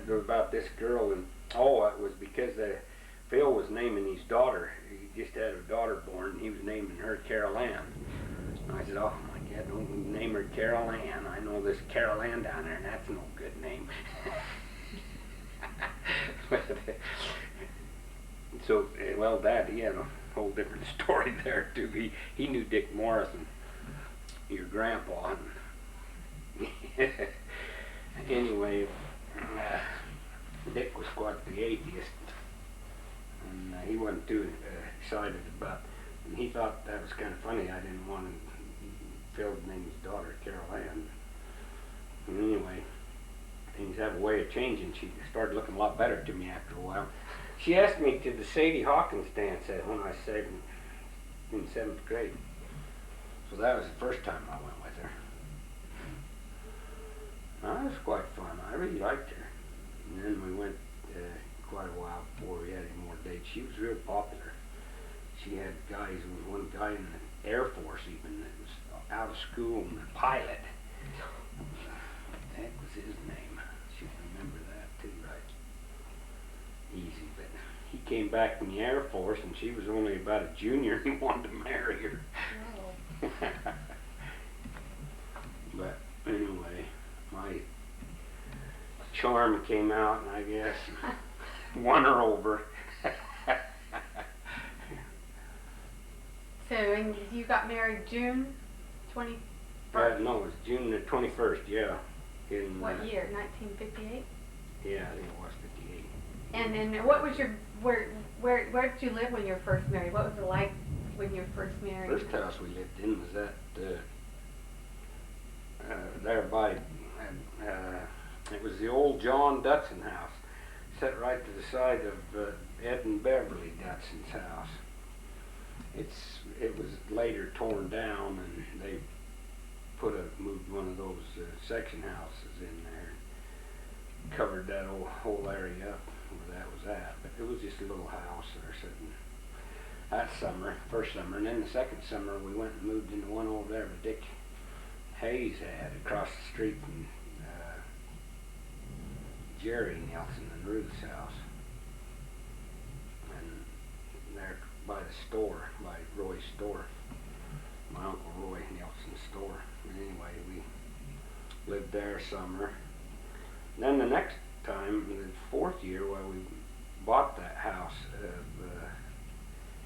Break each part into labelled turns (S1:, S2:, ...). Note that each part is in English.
S1: about this girl, and it was because Phil was naming his daughter. He just had a daughter born, and he was naming her Carol Ann. And I said, oh my God, don't name her Carol Ann. I know this Carol Ann down there, and that's no good name. So, well, Dad, he had a whole different story there too. He knew Dick Morrison, your grandpa. And anyway, Dick was quite the atheist, and he wasn't too excited about. And he thought that was kind of funny. I didn't want Phil to name his daughter Carol Ann. And anyway, things have a way of changing. She started looking a lot better to me after a while. She asked me to the Sadie Hawkins dance when I was in 7th grade. So that was the first time I went with her. That was quite fun. I really liked her. And then we went quite a while before we had any more dates. She was real popular. She had guys. There was one guy in the Air Force even that was out of school and a pilot. What the heck was his name? I should remember that too, right? Easy, but he came back from the Air Force and she was only about a junior and he wanted to marry her. Oh. But anyway, my charm came out and I guess won her over.
S2: So, and you got married June 21st?
S1: No, it was June the 21st, yeah. In,
S2: what year? 1958?
S1: Yeah, I think it was 58.
S2: And then what was your, where did you live when you were first married? What was it like when you were first married?
S1: First house we lived in was that, there by, it was the old John Dutson house, set right to the side of Ed and Beverly Dutson's house. It was later torn down and they moved one of those section houses in there, covered that whole area up where that was at. But it was just a little house there sitting. That summer, first summer, and then the second summer we went and moved into one over there that Dick Hayes had across the street from Jerry Nielson and Ruth's house. And there by the store, by Roy's store, my Uncle Roy Nielson's store. And anyway, we lived there summer. Then the next time, in the 4th year, we bought that house of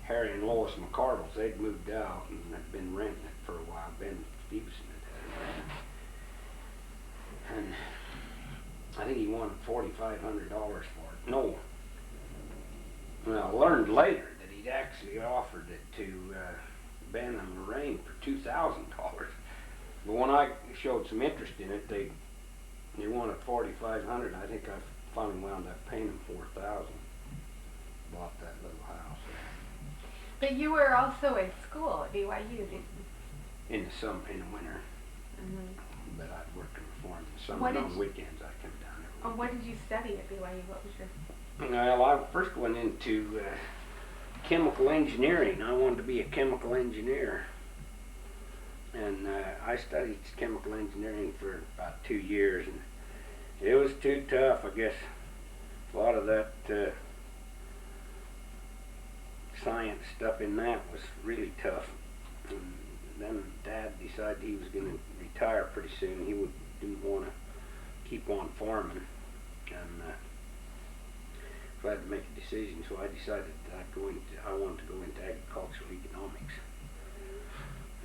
S1: Harry and Lois McCardles. They'd moved out and had been renting it for a while. Ben Stevenson had it. And I think he wanted $4,500 for it. No. Well, I learned later that he'd actually offered it to Ben and Lorraine for $2,000. But when I showed some interest in it, they wanted $4,500. I think I finally wound up paying them $4,000. Bought that little house.
S2: But you were also in school at BYU, didn't you?
S1: In the winter.
S2: Mm-hmm.
S1: But I'd work in the farm in the summer. And on weekends I'd come down there.
S2: What did you study at BYU? What was your...
S1: Well, I first went into chemical engineering. I wanted to be a chemical engineer. And I studied chemical engineering for about 2 years, and it was too tough. I guess a lot of that science stuff in that was really tough. And then Dad decided he was going to retire pretty soon. He didn't want to keep on farming, and so I had to make a decision. So I decided that I wanted to go into agricultural economics.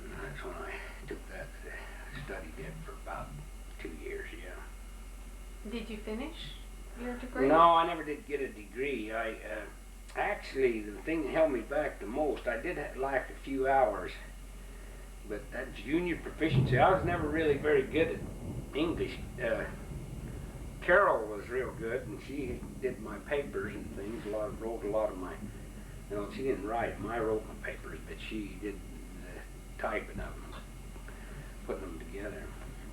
S1: And that's when I took that, studied it for about 2 years, yeah.
S2: Did you finish your degree?
S1: No, I never did get a degree. Actually, the thing that held me back the most, I did lack a few hours, but that junior proficiency, I was never really very good at English. Carol was real good, and she did my papers and things, wrote a lot of my, she didn't write them, I wrote my papers, but she did the typing of them, putting them together.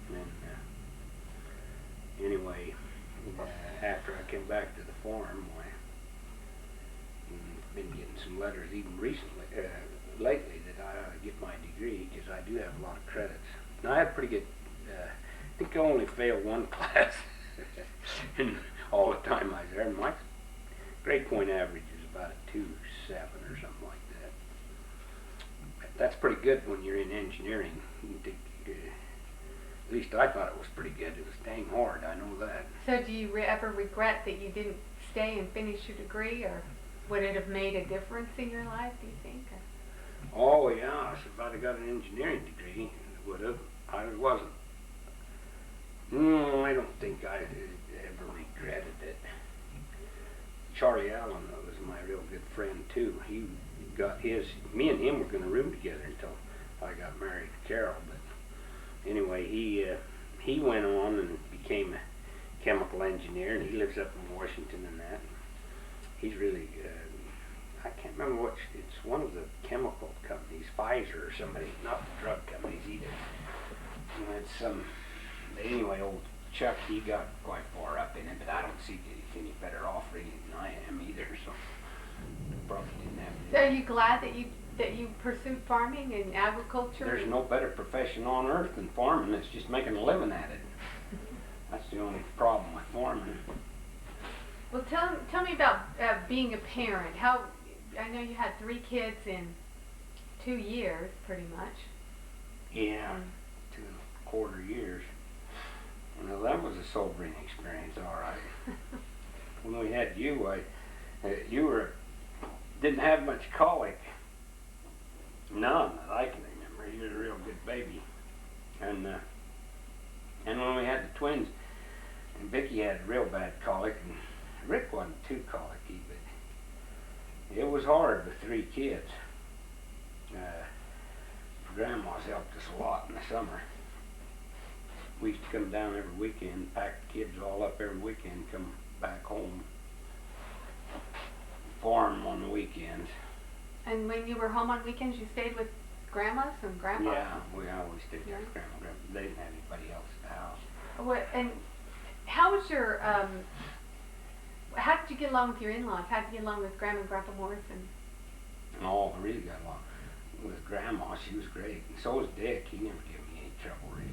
S1: And anyway, after I came back to the farm, I've been getting some letters even recently, lately, that I ought to get my degree, because I do have a lot of credits. And I had pretty good, I think I only failed one class. And all the time I was there. My grade point average is about a 2.7 or something like that. That's pretty good when you're in engineering. At least I thought it was pretty good. It was dang hard, I know that.
S2: So do you ever regret that you didn't stay and finish your degree, or would it have made a difference in your life, do you think?
S1: Oh yeah, if I'd have got an engineering degree, it would have. I wasn't. No, I don't think I ever regretted it. Charlie Allen was my real good friend too. He got his. Me and him were going to room together until I got married to Carol. But anyway, he went on and became a chemical engineer, and he lives up in Washington and that. He's really. I can't remember what. It's one of the chemical companies, Pfizer or somebody, not the drug companies either. You know, it's some. Anyway, old Chuck, he got quite far up in it, but I don't see he's any better off really than I am either. So probably didn't have.
S2: So are you glad that you pursued farming and agriculture?
S1: There's no better profession on earth than farming. It's just making a living at it. That's the only problem with farming.
S2: Well, tell me about being a parent. How I know you had 3 kids in 2 years, pretty much.
S1: Yeah, 2.25 years. Well, that was a sobering experience, all right. When we had you, you didn't have much colic. None that I can remember. You were a real good baby. And when we had the twins, and Vicki had real bad colic, and Rick wasn't too colicky, but it was hard with 3 kids. Grandma's helped us a lot in the summer. We used to come down every weekend, pack the kids all up every weekend, come back home, farm on the weekends.
S2: And when you were home on weekends, you stayed with grandmas and grandpas?
S1: Yeah, we always stayed with grandma. They didn't have anybody else at the house.
S2: What, and how was your, how did you get along with your in-laws? How did you get along with Grandma and Grandpa Morrison?
S1: Oh, I really got along with Grandma. She was great. And so was Dick. He never gave me any trouble, really.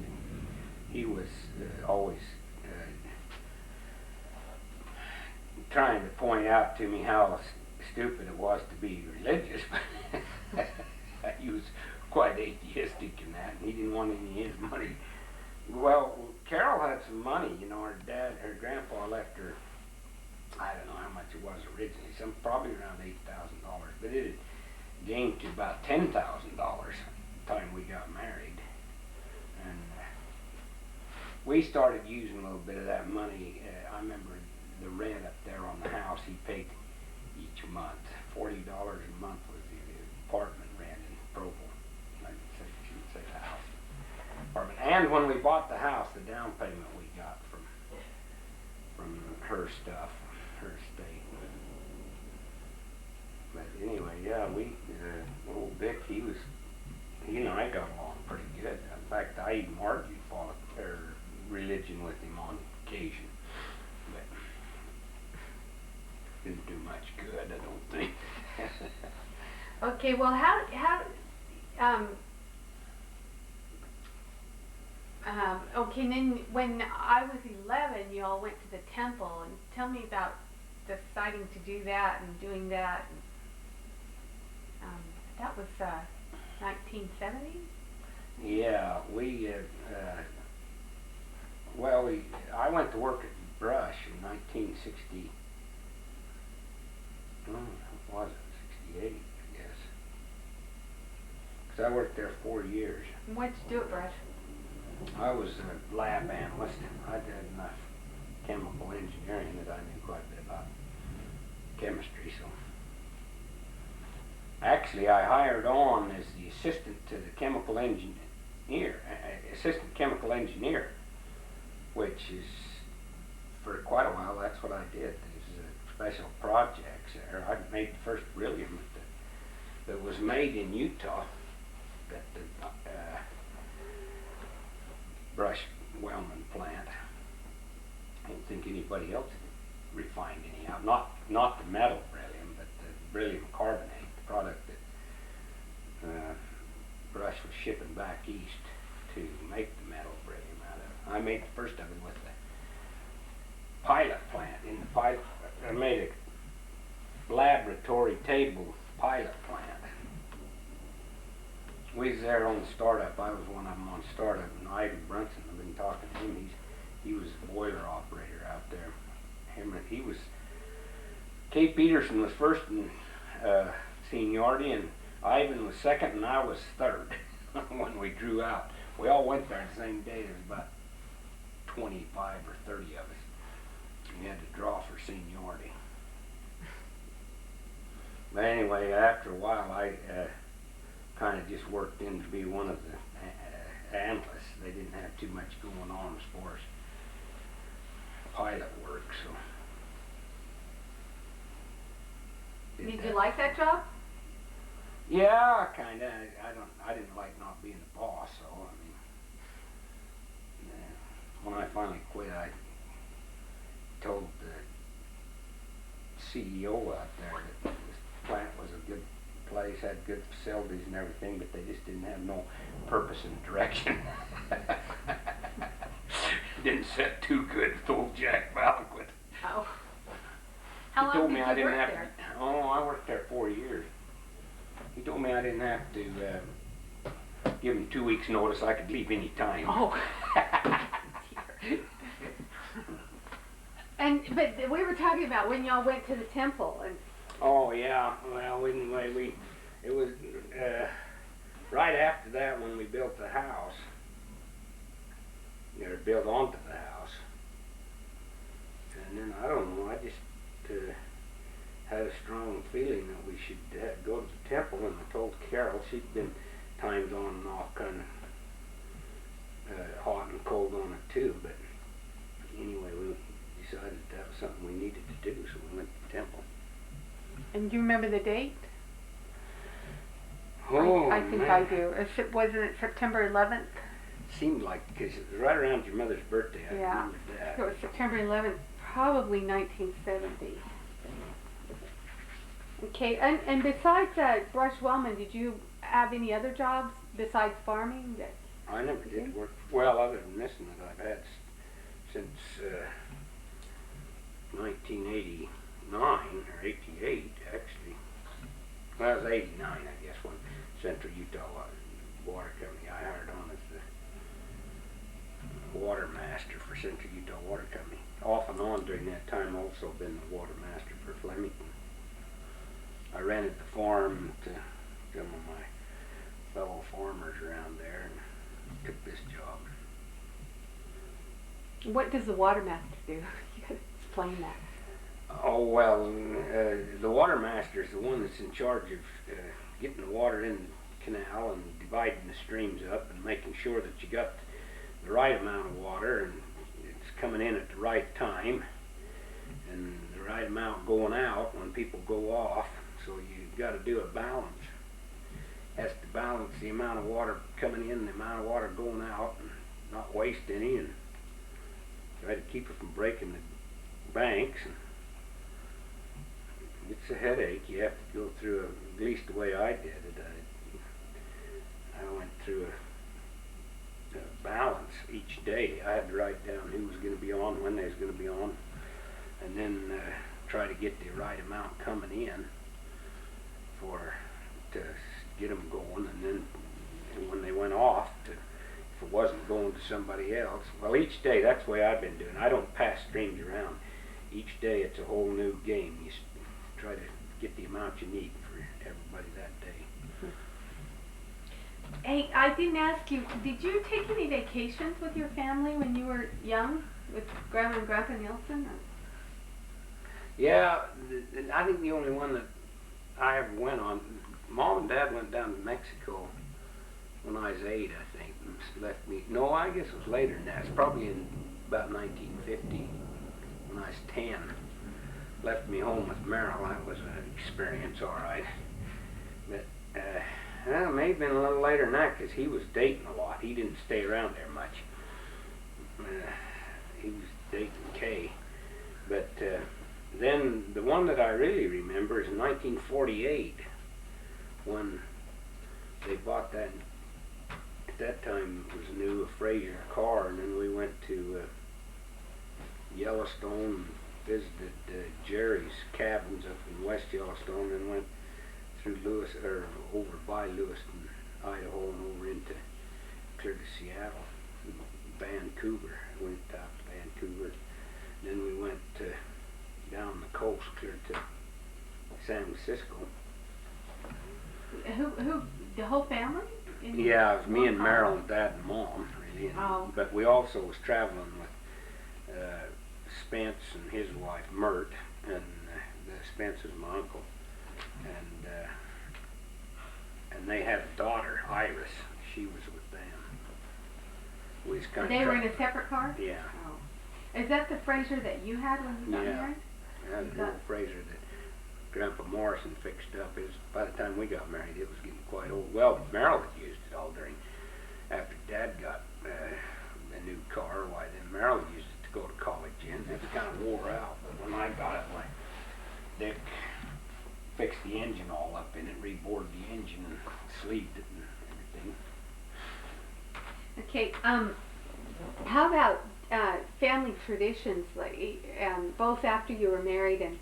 S1: He was always trying to point out to me how stupid it was to be religious. He was quite atheistic in that, and he didn't want any of his money. Well, Carol had some money, you know. Her grandpa left her, I don't know how much it was originally, probably around $8,000, but it had gained to about $10,000 the time we got married. And we started using a little bit of that money. I remember the rent up there on the house he paid each month. $40 a month was the apartment rent in Provo. I shouldn't say the house. Apartment. And when we bought the house, the down payment we got from her stuff, her estate. But anyway, yeah, old Vic, he and I got along pretty good. In fact, I even argued religion with him on occasion, but didn't do much good, I don't think.
S2: Okay, well, okay, and then when I was 11, you all went to the temple, and tell me about deciding to do that and doing that. That was 1970?
S1: Yeah, I went to work at Brush in 1960. What was it? 68, I guess. Because I worked there 4 years.
S2: And what did you do at Brush?
S1: I was a lab analyst. I did enough chemical engineering that I knew quite a bit about chemistry. So, actually, I hired on as the assistant to the chemical engineer, assistant chemical engineer, which is, for quite a while, that's what I did. These special projects there. I made the first beryllium that was made in Utah at the Brush Wellman plant. I don't think anybody else refined any out. Not the metal beryllium, but the beryllium carbonate, the product that Brush was shipping back east to make the metal beryllium out of. I made the first of it with pilot plant. In the pilot, I made a laboratory table pilot plant. We was there on the startup. I was one of them on startup, and Ivan Brunson, I've been talking to him. He was a boiler operator out there. He was, Kate Peterson was first in seniority, and Ivan was second, and I was third when we drew out. We all went there the same day. There was about 25 or 30 of us. We had to draw for seniority. But anyway, after a while, I kind of just worked in to be one of the analysts. They didn't have too much going on as far as pilot work, so.
S2: Did you like that job?
S1: Yeah, kind of. I didn't like not being the boss, so I mean, when I finally quit, I told the CEO out there that this plant was a good place, had good facilities and everything, but they just didn't have no purpose and direction. Didn't set too good, told Jack Valquit.
S2: Oh. How long did you work there?
S1: Oh, I worked there 4 years. He told me I didn't have to give him 2 weeks notice. I could leave any time.
S2: Oh. But we were talking about when y'all went to the temple and.
S1: Oh yeah. Well, anyway, it was right after that when we built the house. You know, built onto the house, and then I don't know. I just had a strong feeling that we should go to the temple, and I told Carol. She'd been times on and off, kind of hot and cold on it too. But anyway, we decided that was something we needed to do, so we went to the temple.
S2: And do you remember the date?
S1: Oh,
S2: I think
S1: man.
S2: I do. Wasn't it September 11th?
S1: Seemed like, because it was right around your mother's birthday. I
S2: Yeah.
S1: remember that.
S2: It was September 11th, probably 1970. Okay, and besides Brush Wellman, did you have any other jobs besides farming?
S1: I never did work, well, other than this one that I've had since 1989, or 88, actually. Well, it was 89, I guess, when Central Utah Water Company, I hired on as the water master for Central Utah Water Company. Off and on during that time, also been the water master for Flemington. I rented the farm to some of my fellow farmers around there and took this job.
S2: What does the water master do? You could explain that.
S1: Oh, well, the water master is the one that's in charge of getting the water in the canal and dividing the streams up and making sure that you got the right amount of water and it's coming in at the right time and the right amount going out when people go off. So you've got to do a balance. Has to balance the amount of water coming in, the amount of water going out, and not waste any, and try to keep it from breaking the banks. And it's a headache. You have to go through, at least the way I did it. I went through a balance each day. I had to write down who was going to be on, when they was going to be on, and then try to get the right amount coming in to get them going, and then when they went off, if it wasn't going to somebody else, well, each day, that's the way I've been doing. I don't pass streams around. Each day it's a whole new game. You try to get the amount you need for everybody that day.
S2: Hey, I didn't ask you, did you take any vacations with your family when you were young, with Grandma and Grandpa Nielson? Or?
S1: Yeah, I think the only one that I ever went on, Mom and Dad went down to Mexico when I was 8, I think, and left me. No, I guess it was later than that. It's probably in about 1950 when I was 10. Left me home with Merrill. That was an experience, all right. But well, it may have been a little later than that because he was dating a lot. He didn't stay around there much. He was dating Kay. But then the one that I really remember is in 1948 when they bought that. At that time it was new, a Fraser car, and then we went to Yellowstone, visited Jerry's cabins up in West Yellowstone, and went through Lewis, or over by Lewiston, Idaho, and over into clear to Seattle, Vancouver. Went out to Vancouver. Then we went down the coast, clear to San Francisco.
S2: Who, the whole family?
S1: Yeah, it was me and Marilyn, Dad and Mom, really.
S2: Oh.
S1: But we also was traveling with Spence and his wife, Mert, and Spence is my uncle. And they had a daughter, Iris. She was with them. We was kind
S2: They were in a separate car?
S1: Yeah.
S2: Oh. Is that the Fraser that you had when you got married?
S1: Yeah, the old Fraser that Grandpa Morrison fixed up. It was, by the time we got married, it was getting quite old. Well, Marilyn used it all after Dad got a new car. Why, then Marilyn used it to go to college in. It kind of wore out. But when I got it, like, Dick fixed the engine all up in it, rebored the engine and sleeved it and everything.
S2: Okay, how about family traditions, like both after you were married and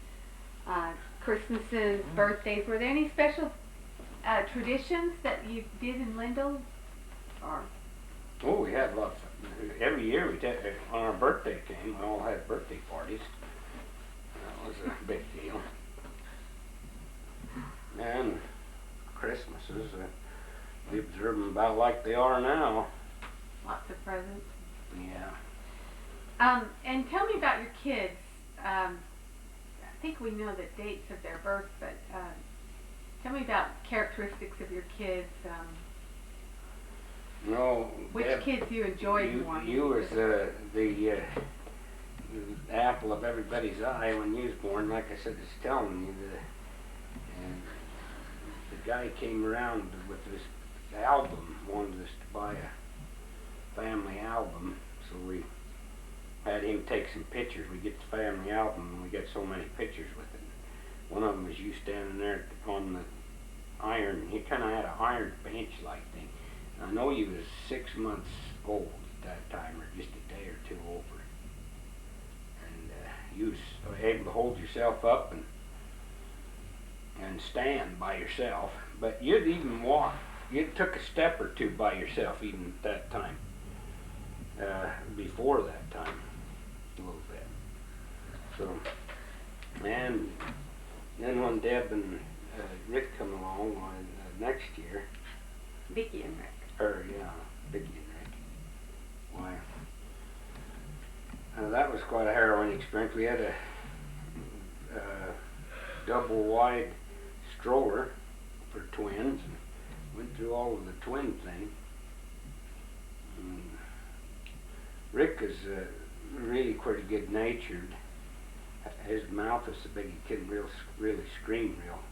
S2: Christmases, birthdays? Were there any special traditions that you did in Lindell? Or
S1: Oh, we had lots. Every year on our birthday came, we all had birthday parties. That was a big deal. And Christmases, we observe them about like they are now.
S2: lots of presents?
S1: Yeah.
S2: And tell me about your kids. I think we know the dates of their birth, but tell me about characteristics of your kids.
S1: No.
S2: Which
S1: Deb,
S2: kids you enjoyed more?
S1: You was the apple of everybody's eye when you was born. Like I said, it's telling you and the guy came around with this album, wanted us to buy a family album, so we had him take some pictures. We get the family album, and we got so many pictures with it. One of them was you standing there on the iron. He kind of had an iron bench-like thing. I know you was 6 months old at that time, or just a day or two over. And you was able to hold yourself up and stand by yourself. But you'd even walk. You took a step or two by yourself even at that time. Before that time, a little bit. So, and then when Deb and Rick come along next year.
S2: Vicki and Rick.
S1: Yeah, Vicki and Rick. Why? That was quite a harrowing experience. We had a double wide stroller for twins, and went through all of the twin thing. Rick is really pretty good natured. His mouth was so big he couldn't really scream real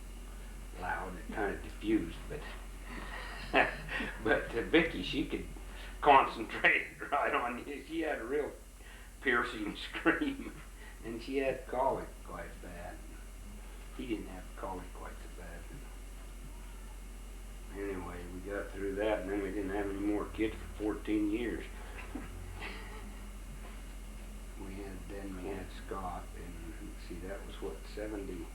S1: loud. It kind of diffused, but Vicki, she could concentrate right on you. She had a real piercing scream, and she had colic quite bad. He didn't have colic quite so bad. Anyway, we got through that, and then we didn't have any more kids for 14 years. Then we had Scott, and see, that was what, 70,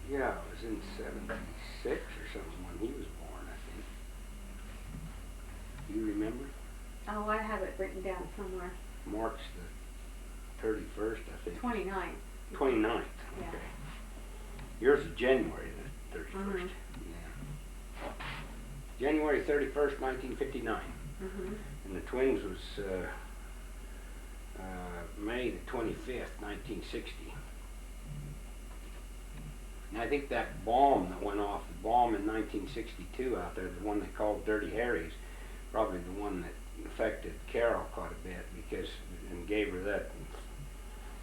S1: yeah, it was in 76 or something when he was born, I think. You remember?
S2: Oh, I have it written down somewhere.
S1: March the 31st, I think.
S2: 29th.
S1: 29th, okay.
S2: Yeah.
S1: Yours is January the 31st.
S2: Mm-hmm.
S1: Yeah. January 31st, 1959.
S2: Mm-hmm.
S1: And the twins was May the 25th, 1960. And I think that bomb that went off, the bomb in 1962 out there, the one they called Dirty Harry's, probably the one that affected Carol quite a bit and gave her that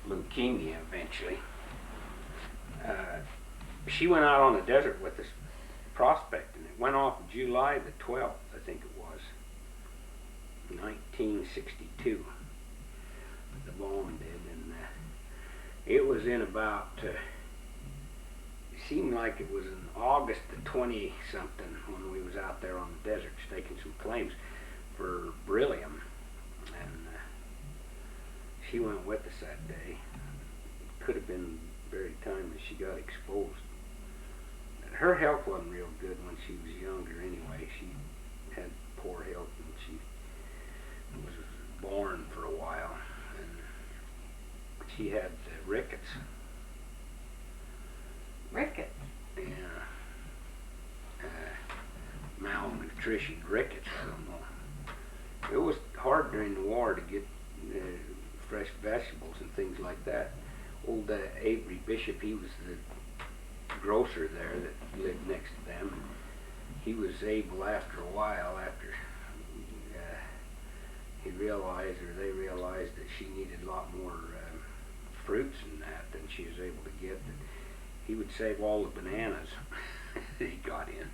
S1: leukemia eventually. She went out on the desert with this prospecting. It went off July the 12th, I think it was, 1962. The bomb did, and it was in about, it seemed like it was in August the 20-something when we was out there on the desert staking some claims. for beryllium, and she went with us that day. Could have been the very time that she got exposed. Her health wasn't real good when she was younger anyway. She had poor health and she was born for a while, and she had rickets.
S2: Rickets?
S1: Yeah. Malnutrition, rickets, I don't know. It was hard during the war to get fresh vegetables and things like that. Old Avery Bishop, he was the grocer there that lived next to them. He was able after a while, after he realized, or they realized, that she needed a lot more fruits and that than she was able to get. That he would save all the bananas that he got in,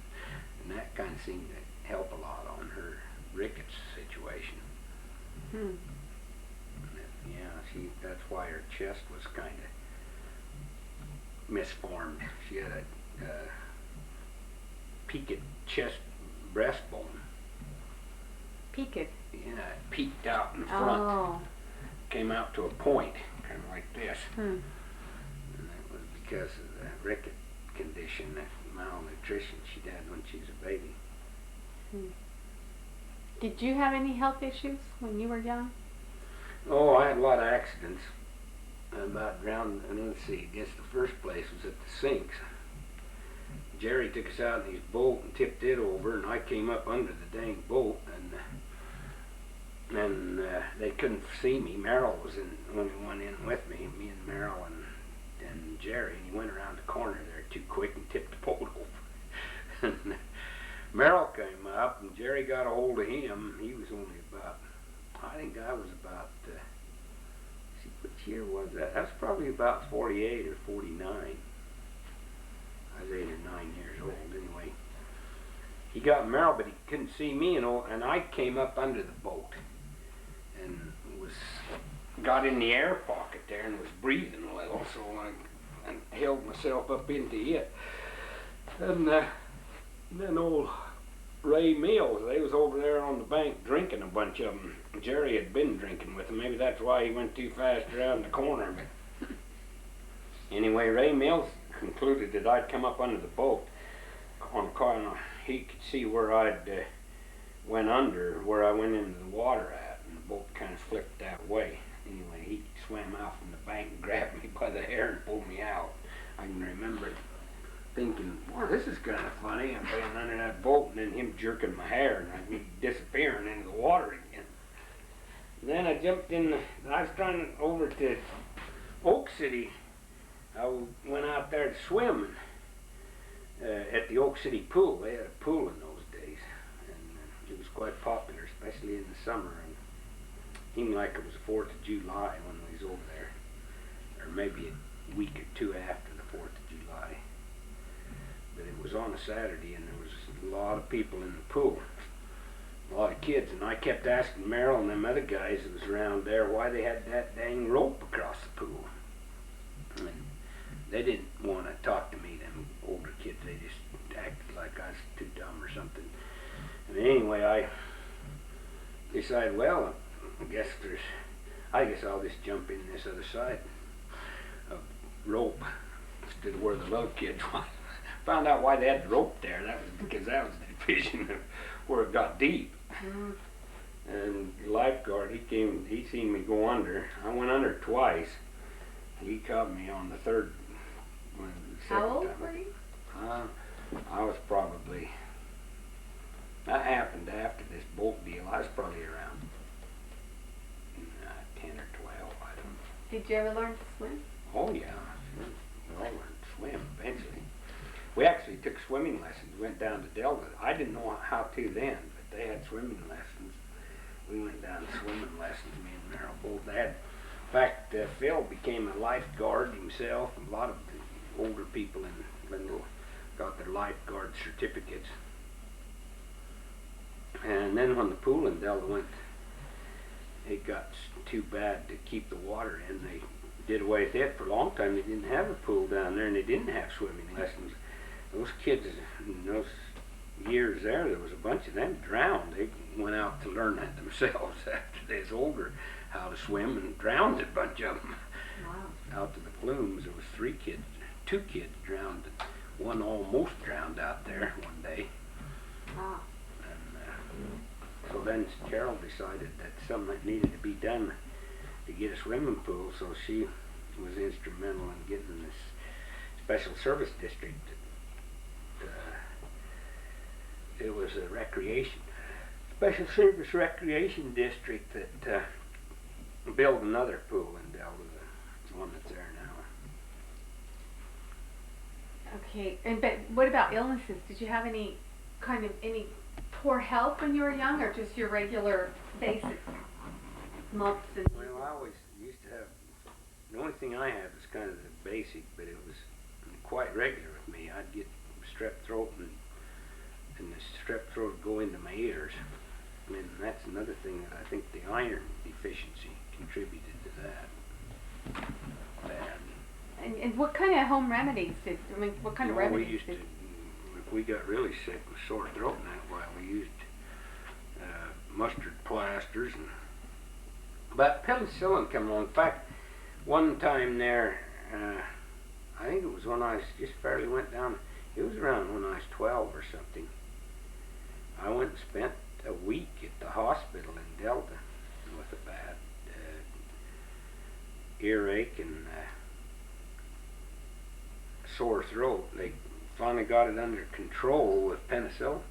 S1: and that kind of seemed to help a lot on her rickets situation.
S2: Hmm.
S1: Yeah, that's why her chest was kind of misformed. She had a peaked chest breastbone.
S2: Peaked?
S1: Yeah, it peaked out in front.
S2: Oh.
S1: Came out to a point, kind of like this.
S2: Hmm.
S1: And that was because of the ricket condition, that malnutrition she'd had when she was a baby.
S2: Hmm. Did you have any health issues when you were young?
S1: Oh, I had a lot of accidents. I about drowned, and let's see, I guess the first place was at the sinks. Jerry took us out in his boat and tipped it over, and I came up under the dang boat, and they couldn't see me. Merrill was the only one in with me and Merrill and Jerry, and he went around the corner there too quick and tipped the boat over. And Merrill came up, and Jerry got a hold of him. He was only about, I think I was about, see, which year was that? That's probably about 48 or 49. I was 8 or 9 years old anyway. He got Merrill, but he couldn't see me, and I came up under the boat and got in the air pocket there and was breathing a little, so I held myself up into it. And then old Ray Mills, they was over there on the bank drinking, a bunch of them. Jerry had been drinking with them. Maybe that's why he went too fast around the corner. But anyway, Ray Mills concluded that I'd come up under the boat on the car, and he could see where I'd went under, where I went into the water at, and the boat kind of flipped that way. Anyway, he swam out from the bank and grabbed me by the hair and pulled me out. I can remember thinking, boy, this is kind of funny. I'm being under that boat, and then him jerking my hair, and I'd be disappearing into the water again. And then I jumped in, I was trying over to Oak City. I went out there to swim at the Oak City pool. They had a pool in those days, and it was quite popular, especially in the summer. And it seemed like it was the 4th of July when we was over there, or maybe a week or two after the 4th of July. But it was on a Saturday, and there was a lot of people in the pool, a lot of kids, and I kept asking Merrill and them other guys that was around there why they had that dang rope across the pool. And they didn't want to talk to me, them older kids. They just acted like I was too dumb or something. And anyway, I decided, well, I guess I'll just jump in this other side of rope instead of where the little kids was. Found out why they had the rope there. That was because that was the division of where it got deep. Mm. And the lifeguard, he seen me go under. I went under twice. He caught me on the third.
S2: How old were you?
S1: I was probably, that happened after this boat deal. I was probably around 10 or 12, I don't know.
S2: Did you ever learn to swim?
S1: Oh yeah, we all learned to swim eventually. We actually took swimming lessons, went down to Delta. I didn't know how to then, but they had swimming lessons. We went down to swimming lessons, me and Merrill both. They had, in fact, Phil became a lifeguard himself. A lot of the older people in Glendale got their lifeguard certificates. And then when the pool in Delta went, it got too bad to keep the water in. They did away with it for a long time. They didn't have a pool down there, and they didn't have swimming lessons. Those kids, those years there was a bunch of them drowned. They went out to learn that themselves after they was older, how to swim, and drowned a bunch of them.
S2: Wow.
S1: Out to the flumes. There was 2 kids drowned. One almost drowned out there one day.
S2: Wow.
S1: And so then Carol decided that something needed to be done to get a swimming pool, so she was instrumental in getting this special service district. It was a special service recreation district that built another pool in Delta, the one that's there now.
S2: Okay, but what about illnesses? Did you have any poor health when you were young, or just your regular basic mumps and?
S1: Well, I always used to have. The only thing I had was kind of the basic, but it was quite regular with me. I'd get strep throat, and the strep throat would go into my ears. And that's another thing that I think the iron deficiency contributed to that. Bad.
S2: And what kind of home remedies what kind of remedies
S1: we used to, if we got really sick with sore throat in that while, we used mustard plasters. But penicillin come along. In fact, one time there, I think it was when I just barely went down, it was around when I was 12 or something. I went and spent a week at the hospital in Delta with a bad earache and sore throat. They finally got it under control with penicillin.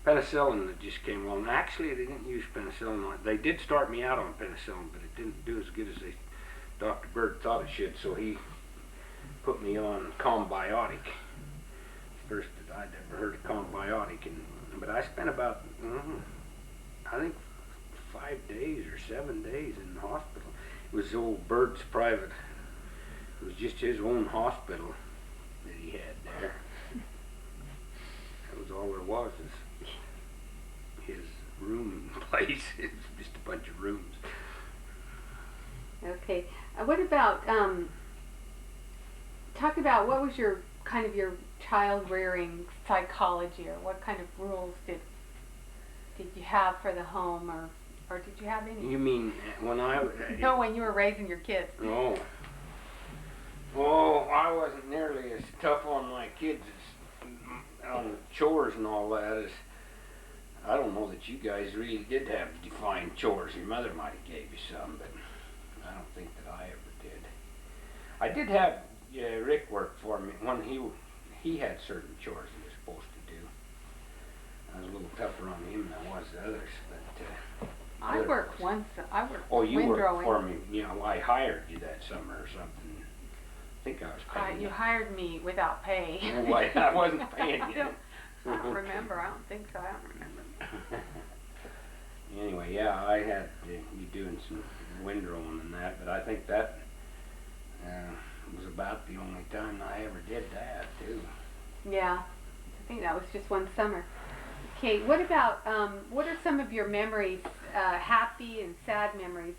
S1: Penicillin that just came along. Actually, they didn't use penicillin. They did start me out on penicillin, but it didn't do as good as Dr. Bird thought it should, so he put me on Combiotic. First that I'd ever heard of Combiotic, but I spent about, I think 5 days or 7 days in the hospital. It was old Bird's private. It was just his own hospital that he had there. That was all there was, is his room place. It was just a bunch of rooms.
S2: Okay. What about talk about what was your child rearing psychology, or what kind of rules did you have for the home, or did you have any?
S1: You mean when I
S2: no, when you were raising your kids.
S1: Oh, I wasn't nearly as tough on my kids on chores and all that as, I don't know that you guys really did have defined chores. Your mother might have gave you some, but I don't think that I ever did. I did have Rick work for me when he had certain chores he was supposed to do. I was a little tougher on him than I was the others, but
S2: I worked once. I worked.
S1: Oh, you
S2: windrowing.
S1: worked for me. You know, I hired you that summer or something. I think I was paying
S2: you hired me without pay.
S1: Oh, I wasn't paying you.
S2: I don't remember. I don't think so. I don't remember.
S1: Anyway, yeah, I had you doing some windrowing and that, but I think that was about the only time I ever did that, too.
S2: Yeah, I think that was just one summer. Okay, what about, what are some of your memories, happy and sad memories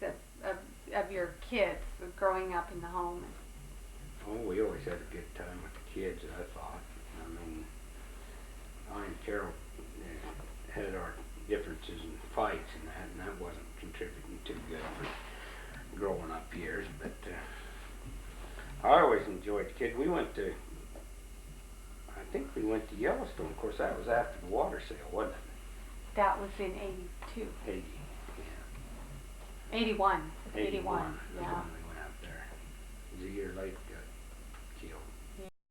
S2: of your kids, of growing up in the home?
S1: Oh, we always had a good time with the kids, I thought. I mean, I and Carol had our differences and fights and that wasn't contributing too good for growing up years, but I always enjoyed the kids. I think we went to Yellowstone. Of course, that was after the water sale, wasn't it?
S2: That was in 82.
S1: 80, yeah.
S2: 81.
S1: 81.
S2: Yeah.